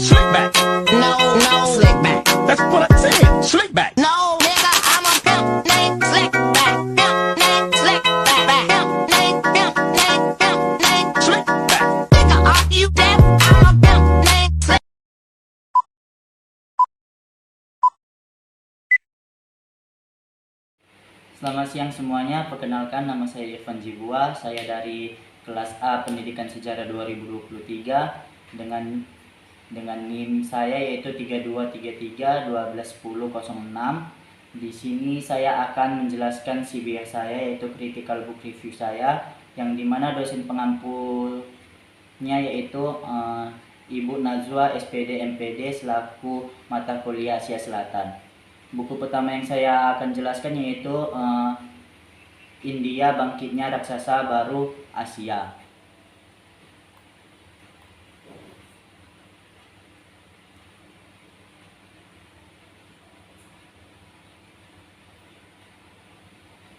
Slick back. No, no, slick back. That's what I said. Slick back. No, nigga, I'm a pimp named Slick back. Pimp named Slick back. Pimp named, pimp named Slick back. Nigga, are you deaf? I'm a pimp named Slick. Selamat siang semuanya, perkenalkan nama saya Irfan Jibua, saya dari kelas A Pendidikan Sejarah 2023 dengan NIM saya yaitu 3233121006. Di sini saya akan menjelaskan CBR saya yaitu Critical Book Review saya, yang dimana dosen pengampunya yaitu Ibu Najwa SPD MPD selaku mata kuliah Asia Selatan. Buku pertama yang saya akan jelaskan yaitu India Bangkitnya Raksasa Baru Asia.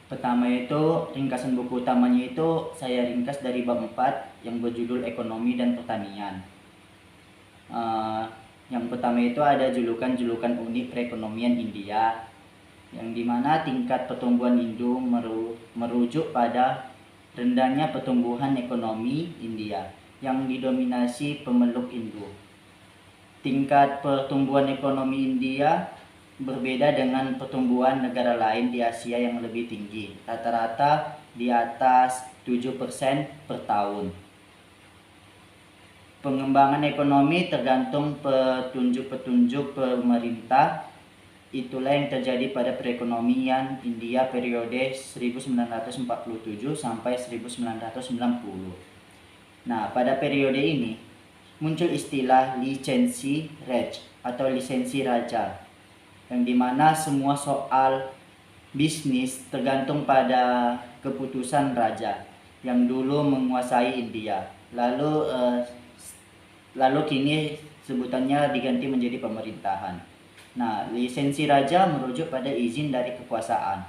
Pertama itu ringkasan buku utamanya itu saya ringkas dari bab 4 yang berjudul Ekonomi dan Pertanian. Yang pertama itu ada julukan-julukan unik perekonomian India, yang dimana tingkat pertumbuhan Indo merujuk pada rendahnya pertumbuhan ekonomi India yang didominasi pemeluk Indo. Tingkat pertumbuhan ekonomi India berbeda dengan pertumbuhan negara lain di Asia yang lebih tinggi, rata-rata di atas 7% per tahun. Pengembangan ekonomi tergantung petunjuk-petunjuk pemerintah. Itulah yang terjadi pada perekonomian India periode 1947 sampai 1990. Nah, pada periode ini muncul istilah lisensi raj atau lisensi raja, yang dimana semua soal bisnis tergantung pada keputusan raja yang dulu menguasai India. Lalu kini sebutannya diganti menjadi pemerintahan. Nah, lisensi raja merujuk pada izin dari kekuasaan.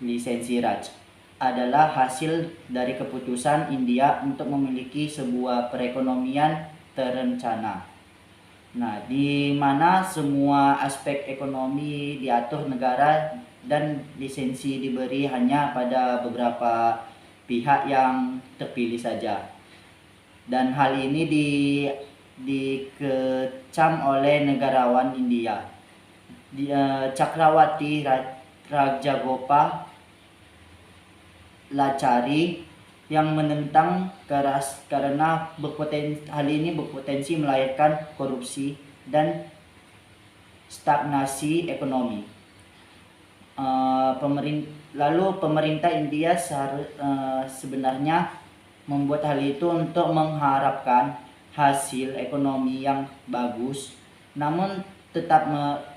Lisensi raj adalah hasil dari keputusan India untuk memiliki sebuah perekonomian terencana. Nah, di mana semua aspek ekonomi diatur negara dan lisensi diberi hanya pada beberapa pihak yang terpilih saja. Dan hal ini dikecam oleh negarawan India, Cakrawati Rajagopa Lachari, yang menentang keras karena hal ini berpotensi melahirkan korupsi dan stagnasi ekonomi. Lalu pemerintah India sebenarnya membuat hal itu untuk mengharapkan hasil ekonomi yang bagus, namun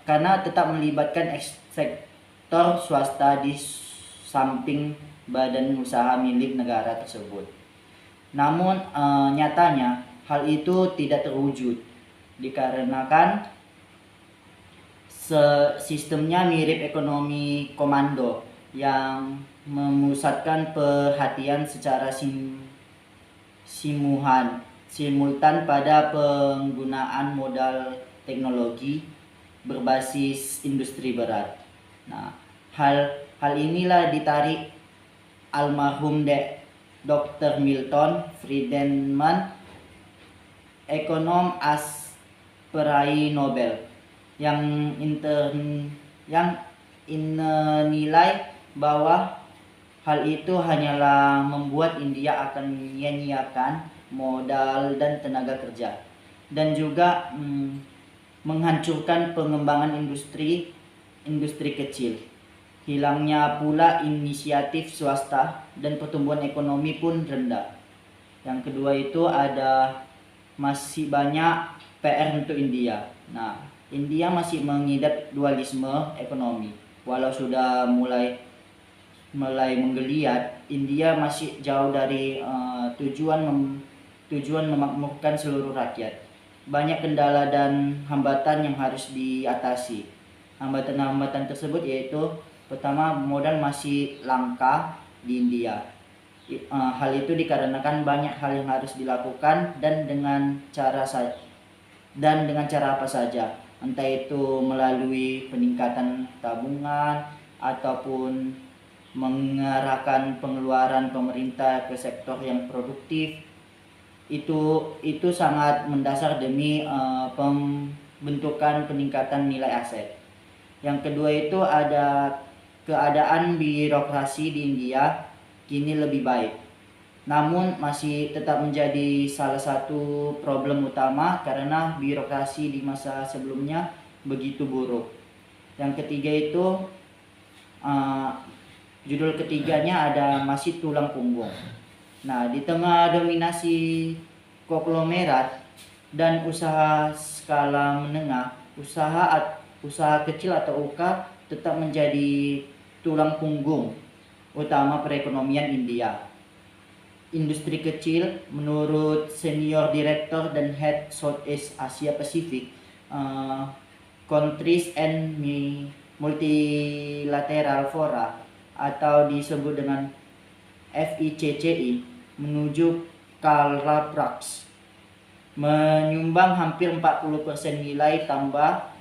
karena tetap melibatkan sektor swasta di samping badan usaha milik negara tersebut. Namun nyatanya hal itu tidak terwujud dikarenakan sistemnya mirip ekonomi komando yang memusatkan perhatian secara simultan pada penggunaan modal teknologi berbasis industri berat. Nah, hal inilah ditarik almarhum Dr. Milton Friedman, ekonom peraih Nobel, yang nilai bahwa hal itu hanyalah membuat India akan menyia-nyiakan modal dan tenaga kerja, dan juga menghancurkan pengembangan industri kecil. Hilangnya pula inisiatif swasta dan pertumbuhan ekonomi pun rendah. Yang kedua itu masih banyak PR untuk India. Nah, India masih mengidap dualisme ekonomi. Walau sudah mulai menggeliat, India masih jauh dari tujuan memakmurkan seluruh rakyat. Banyak kendala dan hambatan yang harus diatasi. Hambatan-hambatan tersebut yaitu pertama, modal masih langka di India. Hal itu dikarenakan banyak hal yang harus dilakukan dan dengan dan dengan cara apa saja, entah itu melalui peningkatan tabungan ataupun mengarahkan pengeluaran pemerintah ke sektor yang produktif. Itu sangat mendasar demi pembentukan peningkatan nilai aset. Yang kedua itu ada keadaan birokrasi di India kini lebih baik, namun masih tetap menjadi salah satu problem utama karena birokrasi di masa sebelumnya begitu buruk. Yang ketiga itu judul ketiganya ada masih tulang punggung. Nah, di tengah dominasi konglomerat dan usaha skala menengah, usaha kecil atau UK tetap menjadi tulang punggung utama perekonomian India. Industri kecil menurut Senior Director dan Head Southeast Asia Pacific Countries and Multilateral Fora atau disebut dengan FICCI menuju Karl Prax menyumbang hampir 40% nilai tambah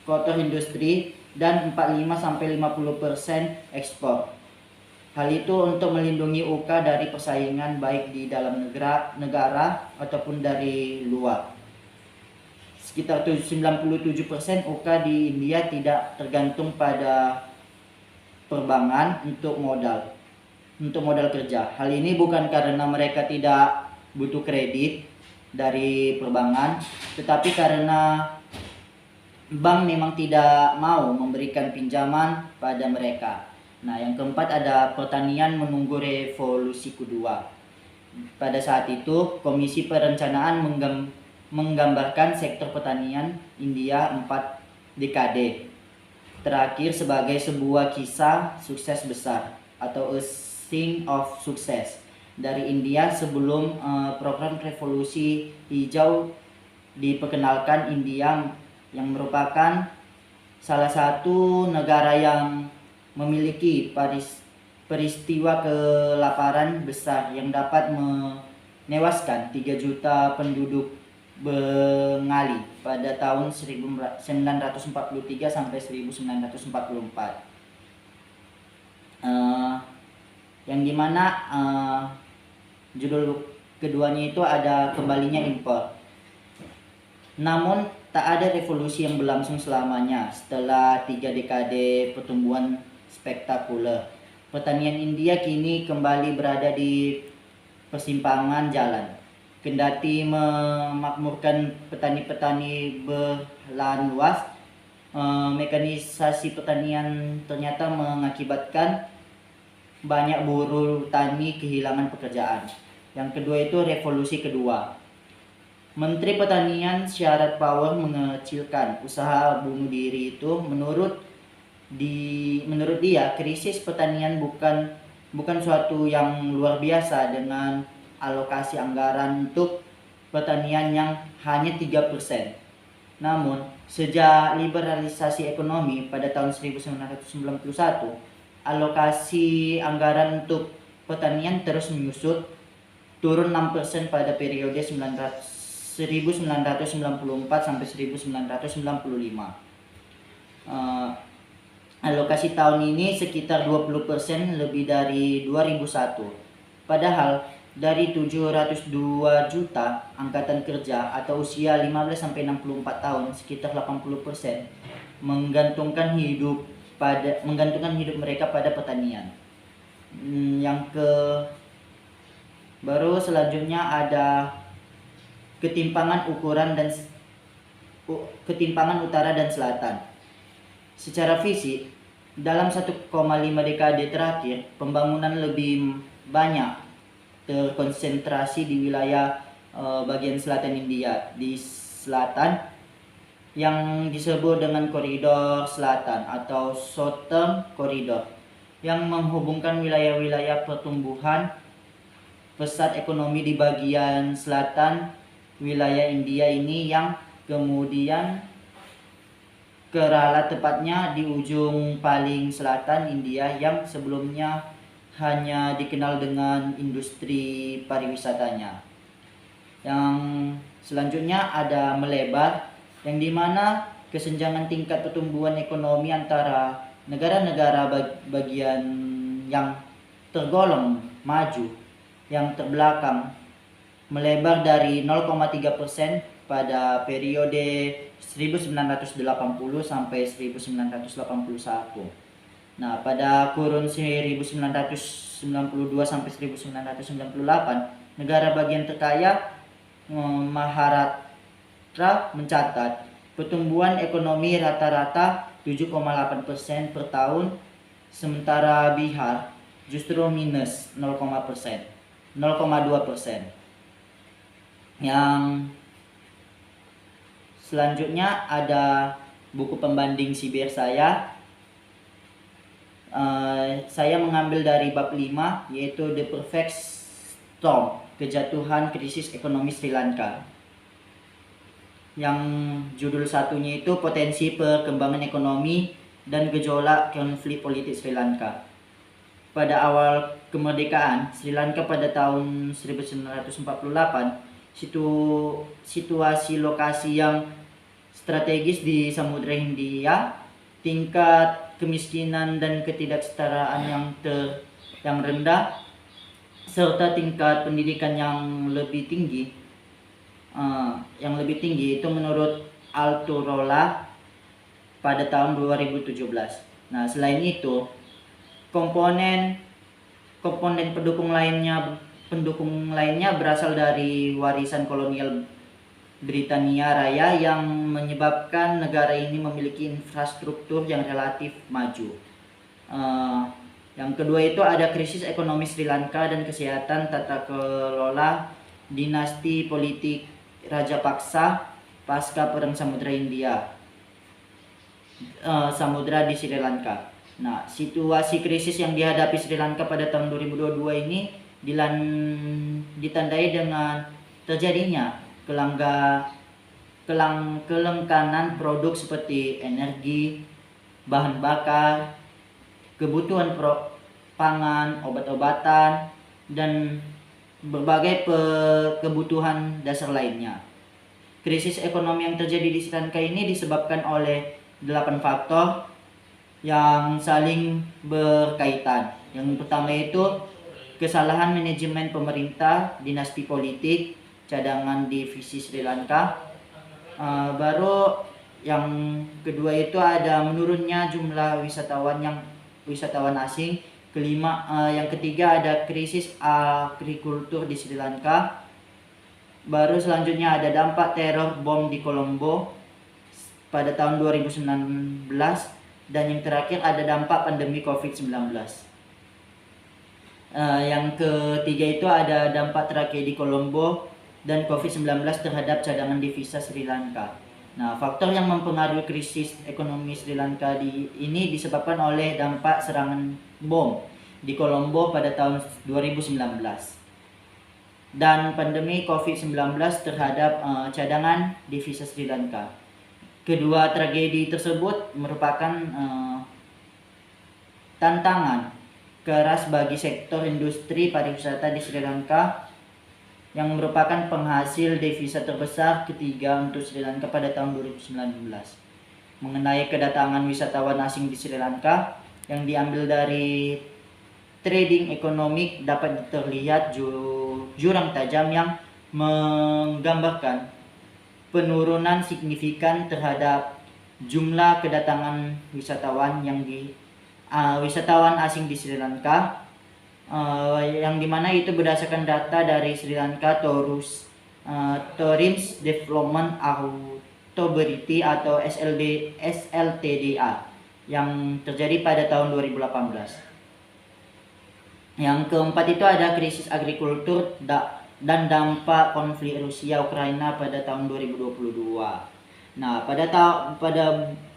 kotor industri dan 45-50% ekspor. Hal itu untuk melindungi UK dari persaingan baik di dalam negara ataupun dari luar. Sekitar 97% UK di India tidak tergantung pada perbankan untuk modal kerja. Hal ini bukan karena mereka tidak butuh kredit dari perbankan, tetapi karena bank memang tidak mau memberikan pinjaman pada mereka. Nah, yang keempat ada pertanian menunggu revolusi kedua. Pada saat itu, Komisi Perencanaan menggambarkan sektor pertanian India 4 dekade terakhir sebagai sebuah kisah sukses besar atau a scene of success dari India sebelum program revolusi hijau diperkenalkan. India yang merupakan salah satu negara yang memiliki peristiwa kelaparan besar yang dapat menewaskan 3 juta penduduk Bengali pada tahun 1943 sampai 1944. Yang dimana judul keduanya itu ada kembalinya impor. Namun tak ada revolusi yang berlangsung selamanya. Setelah 3 dekade pertumbuhan spektakuler, pertanian India kini kembali berada di persimpangan jalan. Kendati memakmurkan petani-petani berlahan luas, mekanisasi pertanian ternyata mengakibatkan banyak buruh tani kehilangan pekerjaan. Yang kedua itu revolusi kedua. Menteri Pertanian Sharad Pawar mengecilkan usaha bunuh diri itu. Menurut dia, krisis pertanian bukan suatu yang luar biasa dengan alokasi anggaran untuk pertanian yang hanya 3%. Namun, sejak liberalisasi ekonomi pada tahun 1991, alokasi anggaran untuk pertanian terus menyusut, turun 6% pada periode 1994 sampai 1995. Alokasi tahun ini sekitar 20% lebih dari 2001. Padahal dari 702 juta angkatan kerja atau usia 15 sampai 64 tahun, sekitar 80% menggantungkan hidup mereka pada pertanian. Baru selanjutnya ada ketimpangan utara dan selatan. Secara fisik, dalam 1,5 dekade terakhir, pembangunan lebih banyak terkonsentrasi di wilayah bagian selatan India. Di selatan yang disebut dengan koridor selatan atau Southern Corridor yang menghubungkan wilayah-wilayah pertumbuhan pesat ekonomi di bagian selatan wilayah India ini, yang kemudian Kerala tepatnya di ujung paling selatan India yang sebelumnya hanya dikenal dengan industri pariwisatanya. Yang selanjutnya ada melebar, yang dimana kesenjangan tingkat pertumbuhan ekonomi antara negara-negara bagian yang tergolong maju yang terbelakang melebar dari 0,3% pada periode 1980 sampai 1981. Nah, pada kurun 1992 sampai 1998, negara bagian terkaya Maharashtra mencatat pertumbuhan ekonomi rata-rata 7,8% per tahun, sementara Bihar justru minus 0,2%. Yang selanjutnya ada buku pembanding Sibir saya. Saya mengambil dari bab 5, yaitu The Perfect Storm, kejatuhan krisis ekonomi Sri Lanka. Yang judul satunya itu potensi perkembangan ekonomi dan gejolak konflik politik Sri Lanka. Pada awal kemerdekaan Sri Lanka pada tahun 1948, situasi lokasi yang strategis di Samudra Hindia, tingkat kemiskinan dan ketidaksetaraan yang rendah, serta tingkat pendidikan yang lebih tinggi itu menurut Alturola pada tahun 2017. Nah, selain itu komponen pendukung lainnya berasal dari warisan kolonial Britania Raya yang menyebabkan negara ini memiliki infrastruktur yang relatif maju. Yang kedua itu ada krisis ekonomi Sri Lanka dan kesehatan tata kelola dinasti politik Rajapaksa pasca Perang Samudra di Sri Lanka. Nah, situasi krisis yang dihadapi Sri Lanka pada tahun 2022 ini ditandai dengan terjadinya kelangkanan produk seperti energi, bahan bakar, kebutuhan pangan, obat-obatan, dan berbagai kebutuhan dasar lainnya. Krisis ekonomi yang terjadi di Sri Lanka ini disebabkan oleh 8 faktor yang saling berkaitan. Yang pertama itu kesalahan manajemen pemerintah, dinasti politik, cadangan divisi Sri Lanka. Baru yang kedua itu ada menurunnya jumlah wisatawan asing. Yang ketiga ada krisis agrikultur di Sri Lanka. Baru selanjutnya ada dampak teror bom di Colombo pada tahun 2019, dan yang terakhir ada dampak pandemi COVID-19. Yang ketiga itu ada dampak tragedi Colombo dan COVID-19 terhadap cadangan devisa Sri Lanka. Nah, faktor yang mempengaruhi krisis ekonomi Sri Lanka ini disebabkan oleh dampak serangan bom di Colombo pada tahun 2019 dan pandemi COVID-19 terhadap cadangan devisa Sri Lanka. Kedua tragedi tersebut merupakan tantangan keras bagi sektor industri pariwisata di Sri Lanka yang merupakan penghasil devisa terbesar ketiga untuk Sri Lanka pada tahun 2019. Mengenai kedatangan wisatawan asing di Sri Lanka yang diambil dari trading ekonomi dapat terlihat jurang tajam yang menggambarkan penurunan signifikan terhadap jumlah kedatangan wisatawan wisatawan asing di Sri Lanka, yang dimana itu berdasarkan data dari Sri Lanka Tourism Development Authority atau SLTDA yang terjadi pada tahun 2018. Yang keempat itu ada krisis agrikultur dan dampak konflik Rusia-Ukraina pada tahun 2022. Nah, pada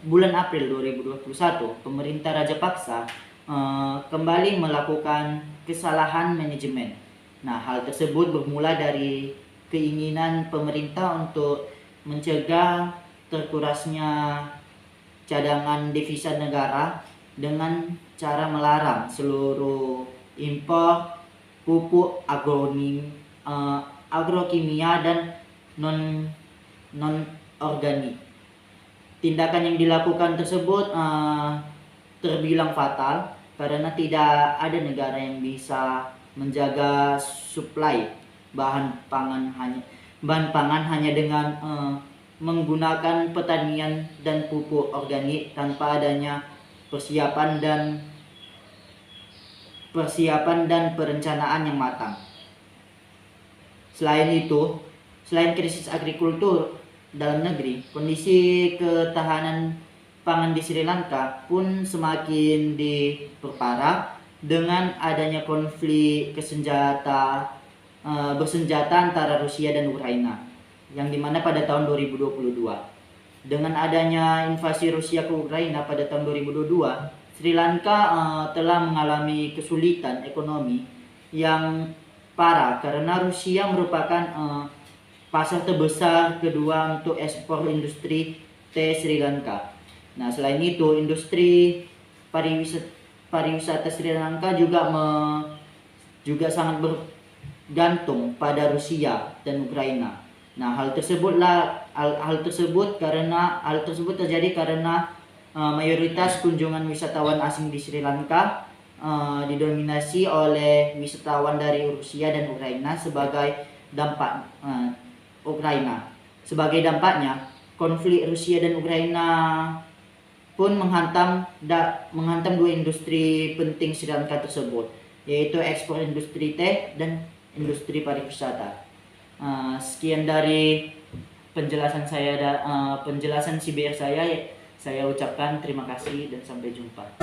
bulan April 2021, pemerintah Rajapaksa kembali melakukan kesalahan manajemen. Nah, hal tersebut bermula dari keinginan pemerintah untuk mencegah terkurasnya cadangan devisa negara dengan cara melarang seluruh impor pupuk agrokimia dan non organik. Tindakan yang dilakukan tersebut terbilang fatal karena tidak ada negara yang bisa menjaga suplai bahan pangan hanya dengan menggunakan pertanian dan pupuk organik tanpa adanya persiapan dan perencanaan yang matang. Selain krisis agrikultur dalam negeri, kondisi ketahanan pangan di Sri Lanka pun semakin diperparah dengan adanya konflik bersenjata antara Rusia dan Ukraina, yang dimana pada tahun 2022. Dengan adanya invasi Rusia ke Ukraina pada tahun 2022, Sri Lanka telah mengalami kesulitan ekonomi yang parah karena Rusia merupakan pasar terbesar kedua untuk ekspor industri teh Sri Lanka. Nah, selain itu, industri pariwisata Sri Lanka juga sangat bergantung pada Rusia dan Ukraina. Nah, hal tersebut terjadi karena mayoritas kunjungan wisatawan asing di Sri Lanka didominasi oleh wisatawan dari Rusia dan Ukraina. Sebagai dampaknya, konflik Rusia dan Ukraina pun menghantam dua industri penting Sri Lanka tersebut, yaitu ekspor industri teh dan industri pariwisata. Sekian dari penjelasan CBR saya ucapkan terima kasih dan sampai jumpa.